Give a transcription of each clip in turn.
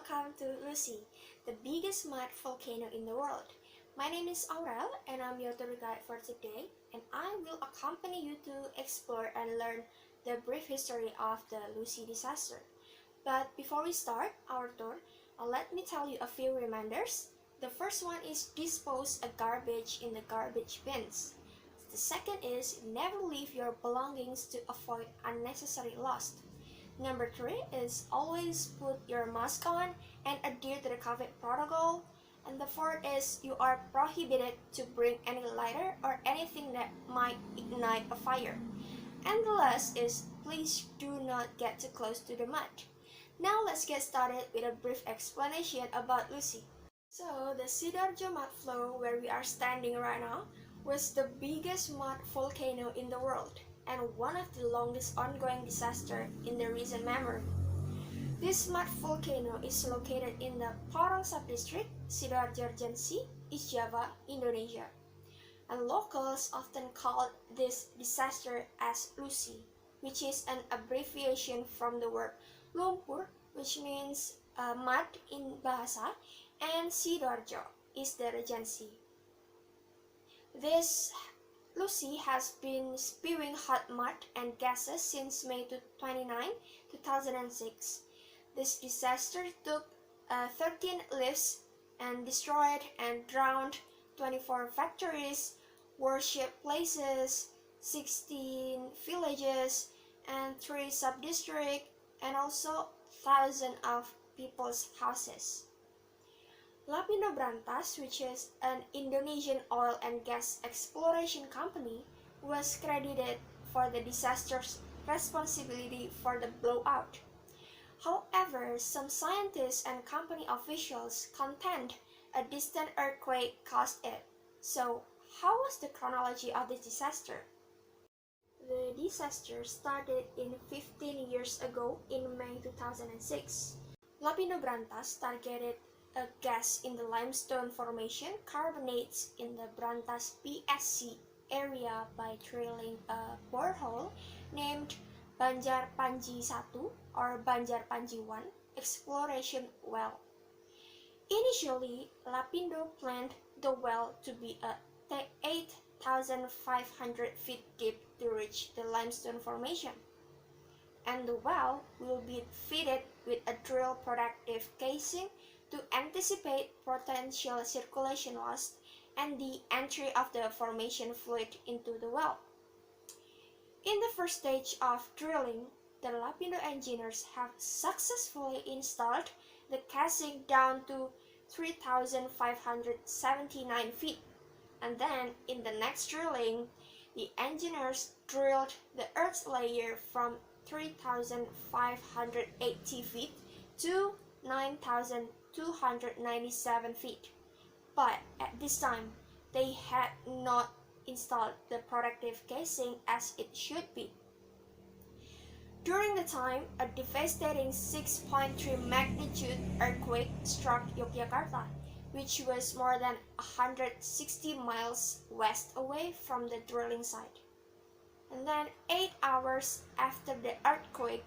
welcome to LUSI, the biggest mud volcano in the world. My name is Aurel and I'm your tour guide for today, and I will accompany you to explore and learn the brief history of the LUSI disaster. But before we start our tour, let me tell you a few reminders. The first one is dispose of garbage in the garbage bins. The second is never leave your belongings to avoid unnecessary loss. Number 3 is always put your mask on and adhere to the COVID protocol. And the fourth is you are prohibited to bring any lighter or anything that might ignite a fire. And the last is please do not get too close to the mud. Now let's get started with a brief explanation about LUSI. So the Sidoarjo Mudflow, where we are standing right now, was the biggest mud volcano in the world and one of the longest ongoing disasters in the recent memory. This mud volcano is located in the Porong subdistrict, Sidoarjo Regency, East Java, Indonesia. And locals often call this disaster as LUSI, which is an abbreviation from the word lumpur, which means mud in Bahasa, and Sidoarjo is the regency. This LUSI has been spewing hot mud and gases since May 29, 2006. This disaster took 13 lives and destroyed and drowned 24 factories, worship places, 16 villages, and 3 subdistricts, and also thousands of people's houses. Lapindo Brantas, which is an Indonesian oil and gas exploration company, was credited for the disaster's responsibility for the blowout. However, some scientists and company officials contend a distant earthquake caused it. So, how was the chronology of this disaster? The disaster started 15 years ago in May 2006. Lapindo Brantas targeted a gas in the limestone formation carbonates in the Brantas PSC area by drilling a borehole named Banjar Panji 1 or Banjar Panji 1 exploration well. Initially, Lapindo planned the well to be 8,500 feet deep to reach the limestone formation, and the well will be fitted with a drill protective casing to anticipate potential circulation loss and the entry of the formation fluid into the well. In the first stage of drilling, the Lapindo engineers have successfully installed the casing down to 3,579 feet, and then in the next drilling, the engineers drilled the earth layer from 3,580 feet to 9,297 feet. But at this time, they had not installed the protective casing as it should be. During the time, a devastating 6.3 magnitude earthquake struck Yogyakarta, which was more than 160 miles west away from the drilling site. And then 8 hours after the earthquake,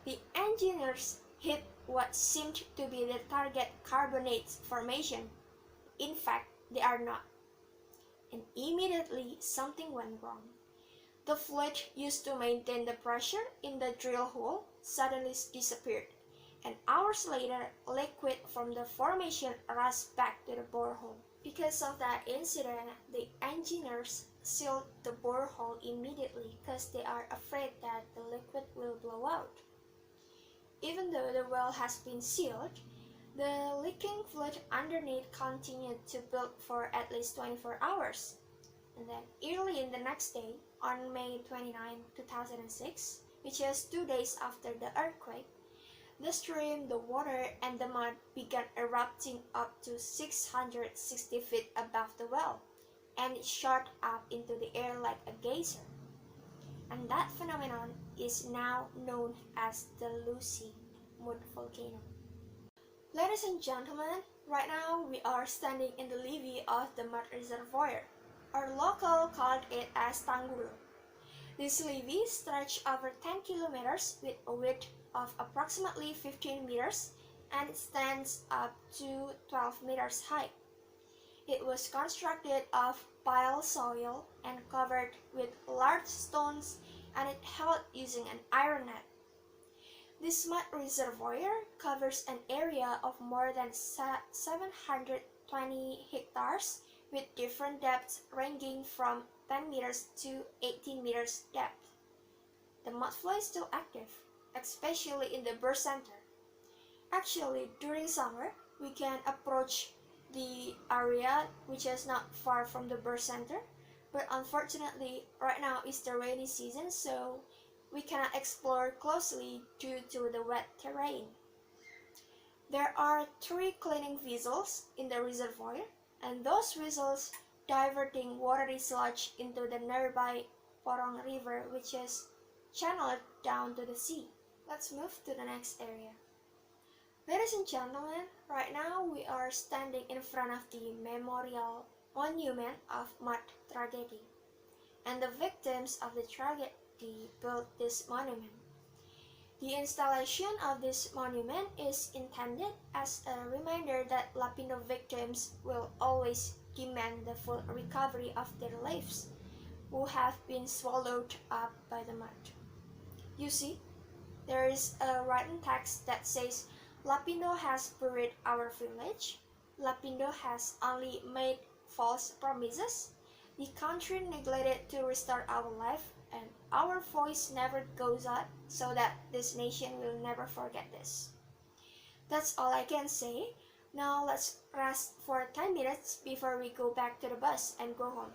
the engineers hit what seemed to be the target carbonate formation. In fact, they are not. And immediately something went wrong. The fluid used to maintain the pressure in the drill hole suddenly disappeared, and hours later, liquid from the formation rushed back to the borehole. Because of that incident, the engineers sealed the borehole immediately because they are afraid that the liquid will blow out. Even though the well has been sealed, the leaking fluid underneath continued to build for at least 24 hours. And then early in the next day, on May 29, 2006, which is 2 days after the earthquake, the stream, the water, and the mud began erupting up to 660 feet above the well, and it shot up into the air like a geyser. And that phenomenon is now known as the LUSI mud volcano. Ladies and gentlemen, right now we are standing in the levee of the mud reservoir. Our local called it as Tanggul. This levee stretched over 10 kilometers with a width of approximately 15 meters and it stands up to 12 meters high. It was constructed of pile soil and covered with large stones, and it held using an iron net. This mud reservoir covers an area of more than 720 hectares with different depths ranging from 10 meters to 18 meters depth. The mudflow is still active, especially in the bird center. Actually, during summer, we can approach the area which is not far from the bird center, but unfortunately, right now is the rainy season, so we cannot explore closely due to the wet terrain. There are 3 cleaning vessels in the reservoir, and those vessels diverting watery sludge into the nearby Porong River, which is channeled down to the sea. Let's move to the next area. Ladies and gentlemen, right now we are standing in front of the memorial monument of mud tragedy, and the victims of the tragedy built this monument. The installation of this monument is intended as a reminder that Lapindo victims will always demand the full recovery of their lives, who have been swallowed up by the mud. You see, there is a written text that says, Lapindo has buried our village. Lapindo has only made false promises. The country neglected to restore our life, and our voice never goes out so that this nation will never forget this. That's all I can say. Now let's rest for 10 minutes before we go back to the bus and go home.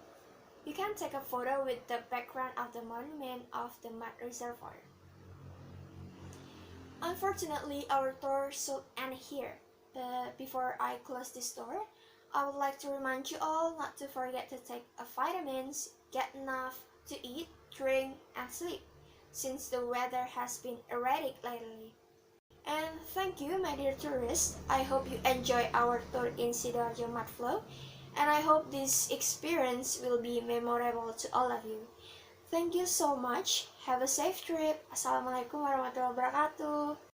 You can take a photo with the background of the monument of the mud reservoir. Unfortunately, our tour should end here. But before I close this door, I would like to remind you all not to forget to take vitamins, get enough to eat, drink, and sleep, since the weather has been erratic lately. And thank you, my dear tourists. I hope you enjoy our tour in Sidoarjo Mudflow, and I hope this experience will be memorable to all of you. Thank you so much. Have a safe trip. Assalamualaikum warahmatullahi wabarakatuh.